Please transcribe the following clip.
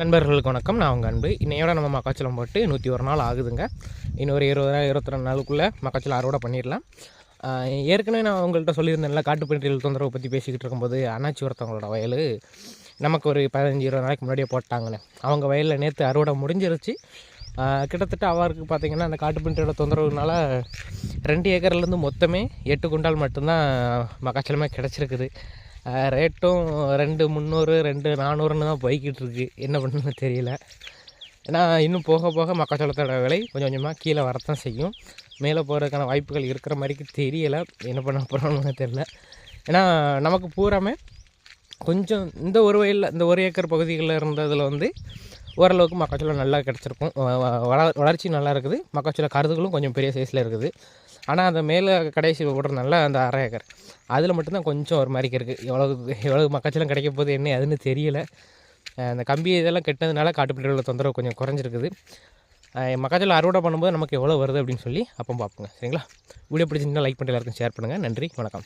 நண்பர்களுக்கு வணக்கம். நான் உங்கள் அன்பு. இன்னையோட நம்ம மக்காச்சோளம் போட்டு 101 நாள் ஆகுதுங்க. இன்னும் ஒரு 20 நாள் 22 நாளுக்குள்ளே மக்காச்சோளம் அறுவடை பண்ணிடலாம். ஏற்கனவே நான் உங்கள்கிட்ட சொல்லியிருந்தேன்ல, காட்டுப்பன்றிகள் தொந்தரவு பற்றி பேசிக்கிட்டு இருக்கும்போது அண்ணாச்சி ஒருத்தவங்களோட வயல் நமக்கு ஒரு 15-20 நாளைக்கு முன்னாடியே போட்டாங்கன்னு. அவங்க வயலில் நேற்று அறுவடை முடிஞ்சிருச்சு. கிட்டத்தட்ட அவருக்கு பார்த்திங்கன்னா அந்த காட்டுப்பன்றியோட தொந்தரவுனால 2 ஏக்கர்லேருந்து மொத்தமே 8 குண்டால் மட்டும்தான் மக்காச்சோளமே கிடச்சிருக்குது. ரேட்டும் 2,300 2,400ன்னு தான் போய்கிட்டு இருக்குது. என்ன பண்ணுன்னு தெரியல. ஏன்னா இன்னும் போக போக மக்காச்சோளத்தோட விலை கொஞ்சம் கொஞ்சமாக கீழே வரத்தான் செய்யும். மேலே போகிறதுக்கான வாய்ப்புகள் இருக்கிற மாதிரிக்கு தெரியலை. என்ன பண்ண போகிறோம்னு தெரியல. ஏன்னா நமக்கு பூராமே கொஞ்சம் இந்த ஒரு வயலில் இந்த 1 ஏக்கர் பகுதிகளில் இருந்ததில் வந்து ஓரளவுக்கு மக்காச்சோளம் நல்லா கிடச்சிருக்கும். வளர்ச்சி நல்லா இருக்குது. மக்காச்சோளம் கருதுகளும் கொஞ்சம் பெரிய சைஸில் இருக்குது. ஆனால் அந்த மேலே கடைசி விடுறதுனால அந்த 1/2 ஏக்கர் அதில் மட்டும்தான் கொஞ்சம் ஒரு மாதிரிக்கு இருக்குது. எவ்வளவு மக்காச்சோளம் கிடைக்க போகுது என்ன அதுன்னு தெரியல. அந்த கம்பி இதெல்லாம் கெட்டதுனால காட்டுப்பன்றிகளோட தொந்தரவு கொஞ்சம் குறைஞ்சிருக்குது. மக்காச்சோளம் அறுவடை பண்ணும்போது நமக்கு எவ்வளோ வருது அப்படின்னு சொல்லி அப்போ பார்ப்போங்க. சரிங்களா? வீடியோ பிடிச்சிருந்தா லைக் பண்ணி எல்லாருக்கும் ஷேர் பண்ணுங்கள். நன்றி, வணக்கம்.